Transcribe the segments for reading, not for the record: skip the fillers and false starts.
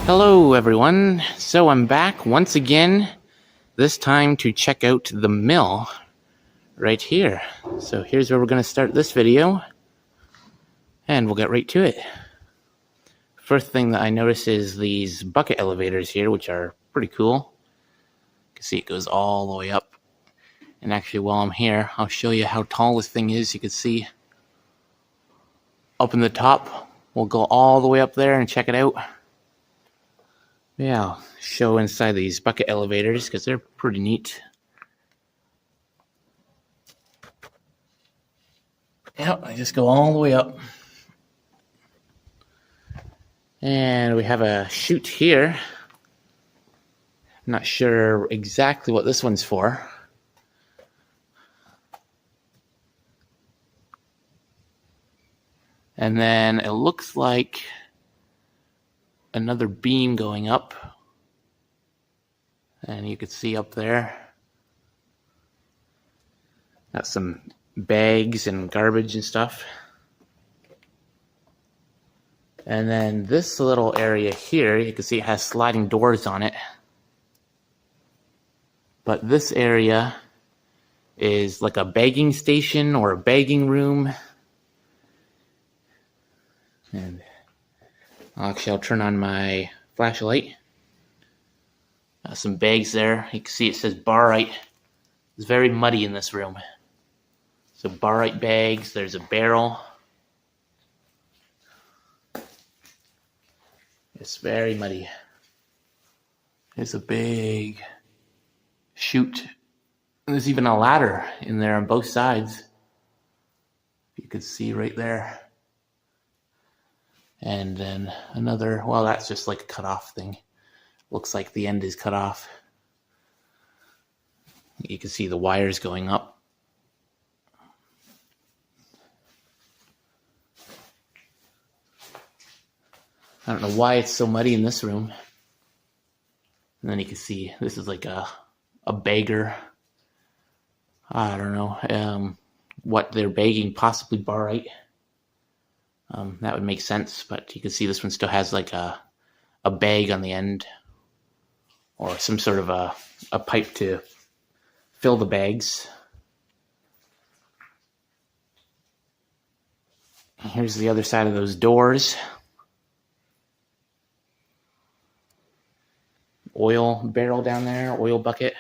Hello everyone, so I'm back once again, this time to check out the mill right here. So here's where we're going to start this video, and we'll get right to it. First thing that I notice is these bucket elevators here, which are pretty cool. You can see it goes all the way up, and actually while I'm here, I'll show you how tall this thing is. You can see up in the top, we'll go all the way up there and check it out. Yeah, I'll show inside these bucket elevators because they're pretty neat. Yep, I just go all the way up. And we have a chute here. I'm not sure exactly what this one's for. And then it looks like another beam going up, and you can see up there got some bags and garbage and stuff. And then this little area here, you can see it has sliding doors on it, but this area is like a bagging station or a bagging room. And actually, I'll turn on my flashlight. Some bags there. You can see it says barite. It's very muddy in this room. So barite bags, there's a barrel. It's very muddy. There's a big chute. And there's even a ladder in there on both sides. You can see right there. And then another, well, that's just like a cut-off thing. Looks like the end is cut off. You can see the wires going up. I don't know why it's so muddy in this room. And then you can see this is like a bagger. I don't know what they're bagging, possibly barite. That would make sense, but you can see this one still has like a bag on the end, or some sort of a pipe to fill the bags. And here's the other side of those doors. Oil barrel down there, oil bucket.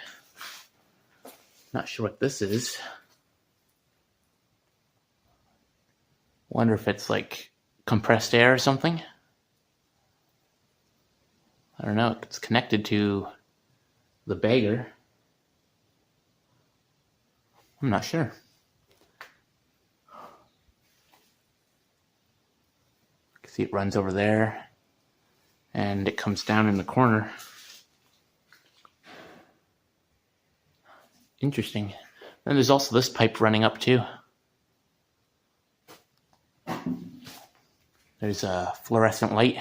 Not sure what this is. Wonder if it's like compressed air or something. I don't know, it's connected to the bagger. I'm not sure. You can see it runs over there, and it comes down in the corner. Interesting. Then there's also this pipe running up too. There's a fluorescent light,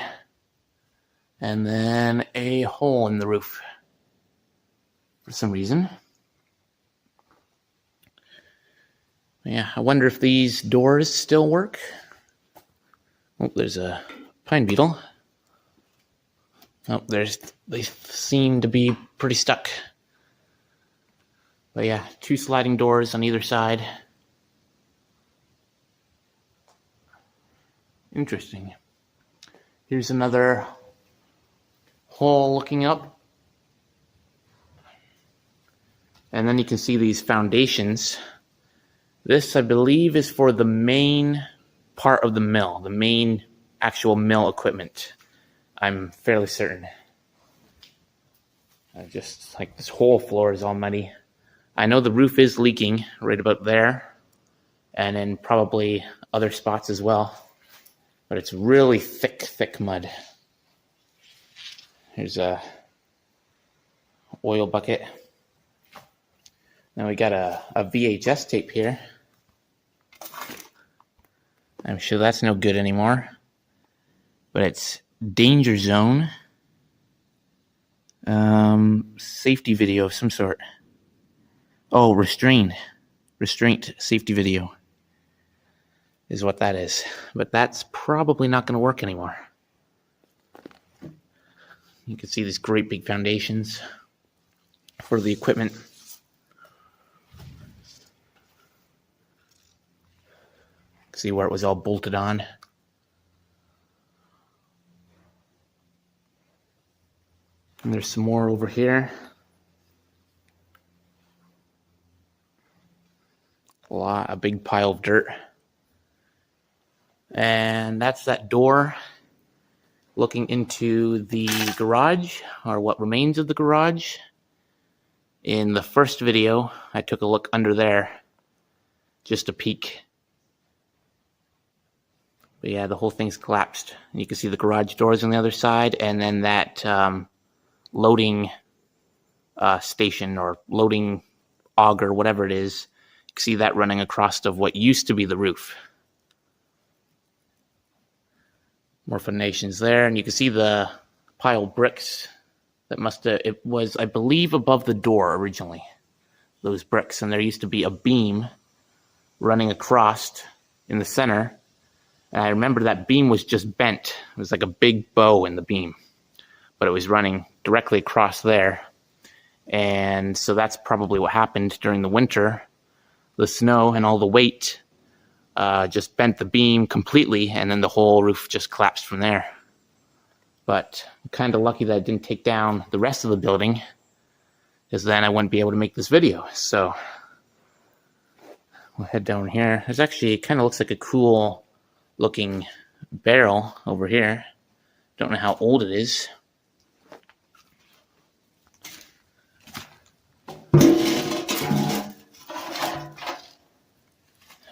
and then a hole in the roof for some reason. Yeah, I wonder if these doors still work. Oh, there's a pine beetle. Oh, they seem to be pretty stuck. But yeah, two sliding doors on either side. Interesting. Here's another hole looking up. And then you can see these foundations. This, I believe, is for the main part of the mill, the main actual mill equipment. I'm fairly certain. Just like this whole floor is all muddy. I know the roof is leaking right about there, and then probably other spots as well. But it's really thick mud. Here's a oil bucket. Now we got a VHS tape here. I'm sure that's no good anymore. But it's danger zone. Safety video of some sort. Oh, restraint safety video is what that is. But that's probably not going to work anymore. You can see these great big foundations for the equipment. See where it was all bolted on. And there's some more over here. A big pile of dirt. And that's that door looking into the garage, or what remains of the garage. In the first video, I took a look under there, just a peek. But yeah, the whole thing's collapsed. And you can see the garage doors on the other side, and then that loading station or loading auger, whatever it is. You can see that running across of what used to be the roof. More foundations there, and you can see the pile of bricks that it was, I believe, above the door originally, those bricks, and there used to be a beam running across in the center, and I remember that beam was just bent. It was like a big bow in the beam, but it was running directly across there, and so that's probably what happened during the winter. The snow and all the weight just bent the beam completely, and then the whole roof just collapsed from there. But I'm kind of lucky that I didn't take down the rest of the building, because then I wouldn't be able to make this video. So we'll head down here. There's actually, it kind of looks like a cool looking barrel over here. Don't know how old it is.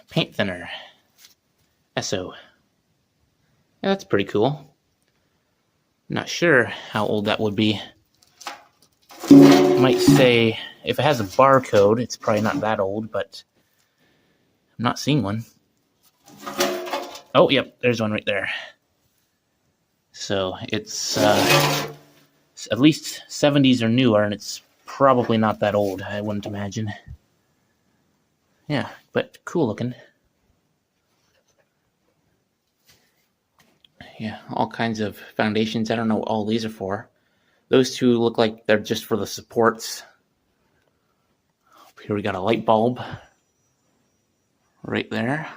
Paint thinner. Esso. Yeah, that's pretty cool. Not sure how old that would be. Might say, if it has a barcode, it's probably not that old, but I'm not seeing one. Oh, yep, there's one right there. So it's at least 70s or newer, and it's probably not that old, I wouldn't imagine. Yeah, but cool looking. Yeah, all kinds of foundations. I don't know what all these are for. Those two look like they're just for the supports. Up here we got a light bulb right there.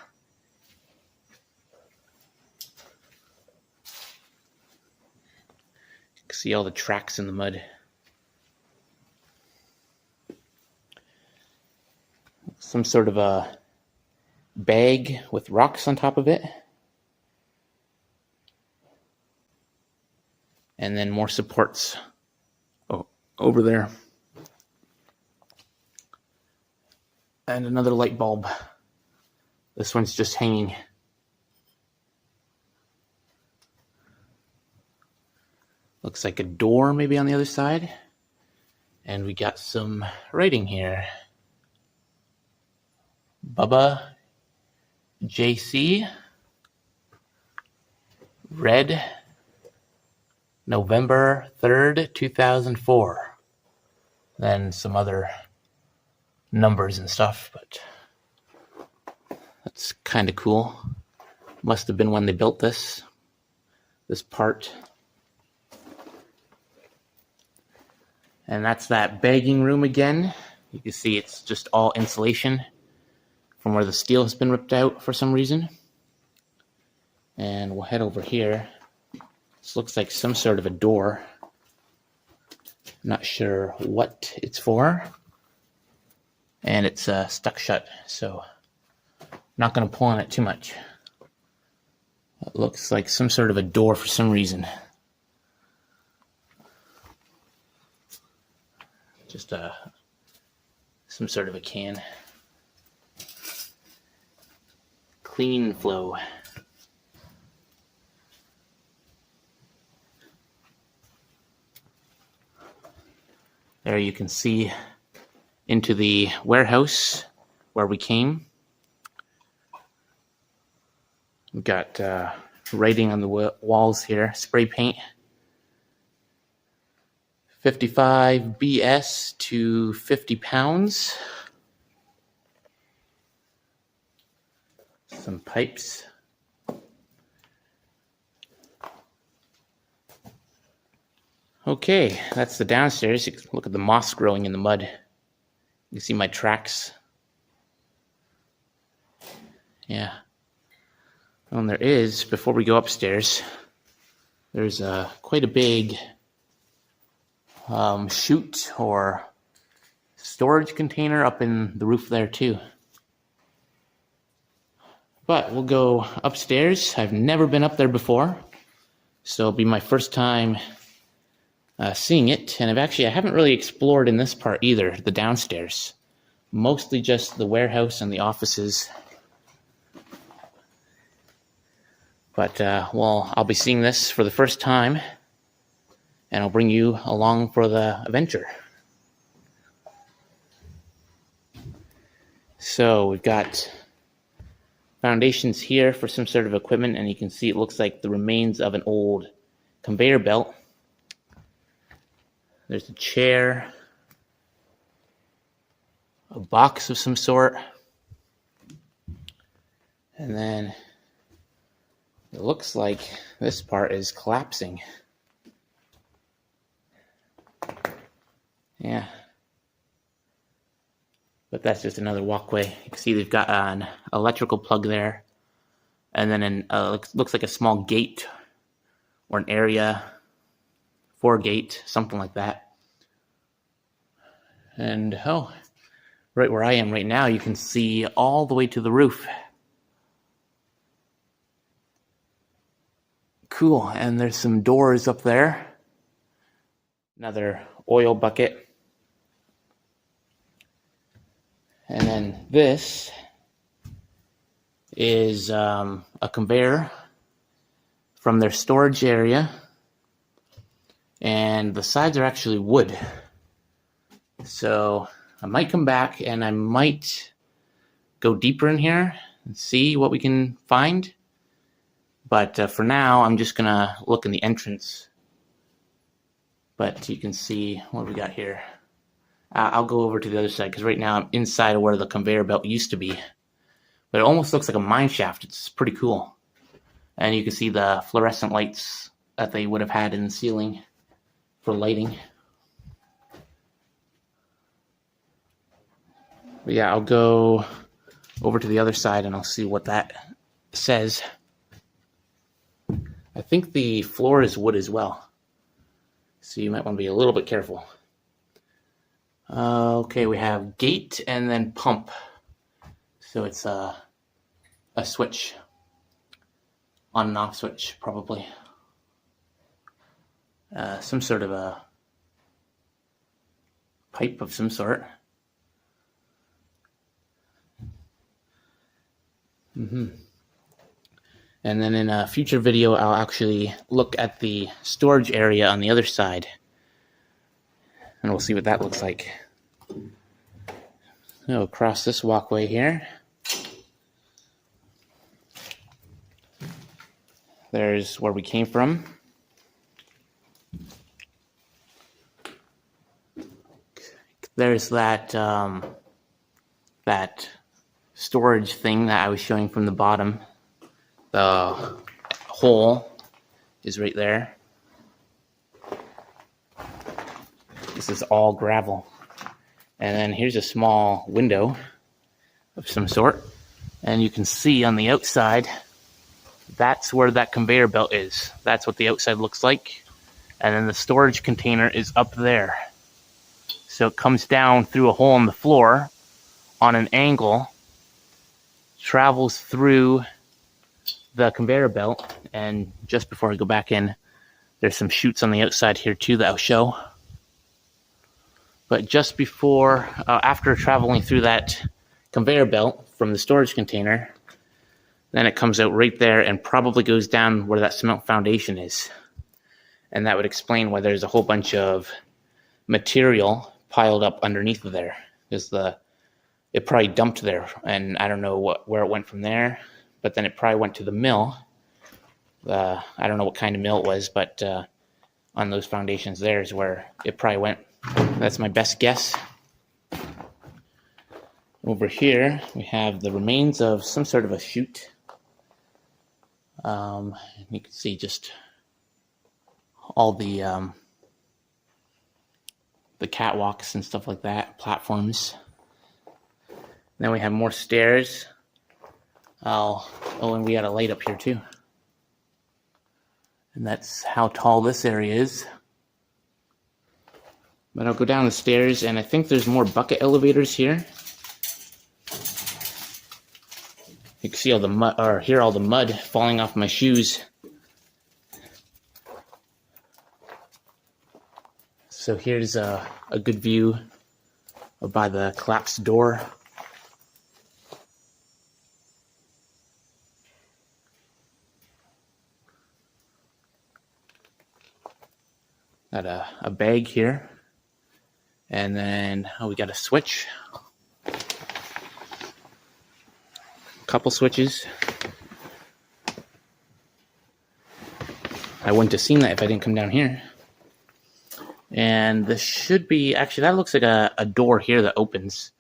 You can see all the tracks in the mud. Some sort of a bag with rocks on top of it. And then more supports over there. And another light bulb. This one's just hanging. Looks like a door maybe on the other side. And we got some writing here. Bubba JC. Red. November 3rd, 2004. Then some other numbers and stuff, but that's kind of cool. Must have been when they built this part. And that's that bagging room again. You can see it's just all insulation from where the steel has been ripped out for some reason. And we'll head over here. This looks like some sort of a door. Not sure what it's for. And it's stuck shut, so I'm not going to pull on it too much. It looks like some sort of a door for some reason. Just some sort of a can. Clean flow. There you can see into the warehouse where we came. We've got writing on the walls here, spray paint. 55 BS to 50 pounds. Some pipes. Okay, that's the downstairs. You can look at the moss growing in the mud. You can see my tracks. Yeah. And there is, before we go upstairs, there's quite a big chute or storage container up in the roof there too. But we'll go upstairs. I've never been up there before, so it'll be my first time seeing it. And I haven't really explored in this part either, the downstairs. Mostly just the warehouse and the offices. But, well, I'll be seeing this for the first time, and I'll bring you along for the adventure. So we've got foundations here for some sort of equipment, and you can see it looks like the remains of an old conveyor belt. There's a chair, a box of some sort, and then it looks like this part is collapsing. Yeah. But that's just another walkway. You can see they've got an electrical plug there. And then looks like a small gate or an area for a gate, something like that. And right where I am right now, you can see all the way to the roof. Cool, and there's some doors up there. Another oil bucket. And then this is a conveyor from their storage area. And the sides are actually wood. So I might come back and I might go deeper in here and see what we can find. But for now, I'm just going to look in the entrance. But you can see what we got here. I'll go over to the other side because right now I'm inside of where the conveyor belt used to be. But it almost looks like a mine shaft. It's pretty cool. And you can see the fluorescent lights that they would have had in the ceiling for lighting. But yeah, I'll go over to the other side and I'll see what that says. I think the floor is wood as well, so you might want to be a little bit careful. Okay, we have gate and then pump. So it's a switch, on and off switch probably. Some sort of a pipe of some sort. And then in a future video, I'll actually look at the storage area on the other side. And we'll see what that looks like. So across this walkway here, there's where we came from. There's that that storage thing that I was showing from the bottom. The hole is right there. This is all gravel. And then here's a small window of some sort. And you can see on the outside, that's where that conveyor belt is. That's what the outside looks like. And then the storage container is up there. So it comes down through a hole in the floor on an angle, travels through the conveyor belt, and just before I go back in, there's some chutes on the outside here too that I'll show. But just before, after traveling through that conveyor belt from the storage container, then it comes out right there and probably goes down where that cement foundation is. And that would explain why there's a whole bunch of material piled up underneath of there, because it probably dumped there, and I don't know where it went from there. But then it probably went to the mill. I don't know what kind of mill it was, but on those foundations there is where it probably went. That's my best guess. Over here, we have the remains of some sort of a chute. You can see just all the the catwalks and stuff like that, platforms. Then we have more stairs. Oh, and we got a light up here too. And that's how tall this area is. But I'll go down the stairs, and I think there's more bucket elevators here. You can see all the mud, or hear all the mud falling off my shoes. So here's a good view by the collapsed door. Got a bag here. And then we got a switch. A couple switches. I wouldn't have seen that if I didn't come down here. And this should be, actually that looks like a door here that opens.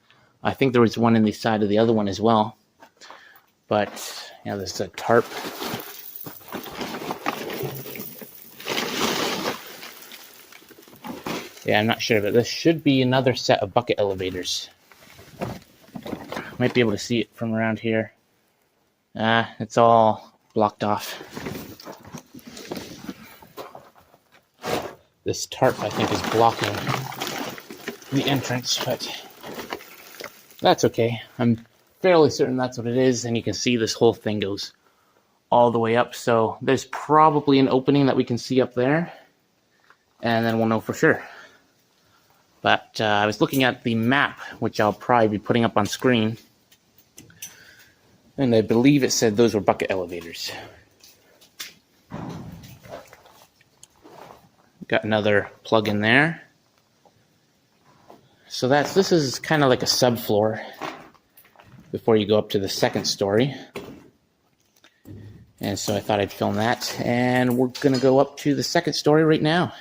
I think there was one in the side of the other one as well. But, yeah, this is a tarp. Yeah, I'm not sure, but this should be another set of bucket elevators. Might be able to see it from around here. It's all blocked off. This tarp, I think, is blocking the entrance, but that's okay. I'm fairly certain that's what it is, and you can see this whole thing goes all the way up. So there's probably an opening that we can see up there, and then we'll know for sure. But I was looking at the map, which I'll probably be putting up on screen, and I believe it said those were bucket elevators. Got another plug in there. So this is kind of like a subfloor before you go up to the second story. And so I thought I'd film that, and we're gonna go up to the second story right now.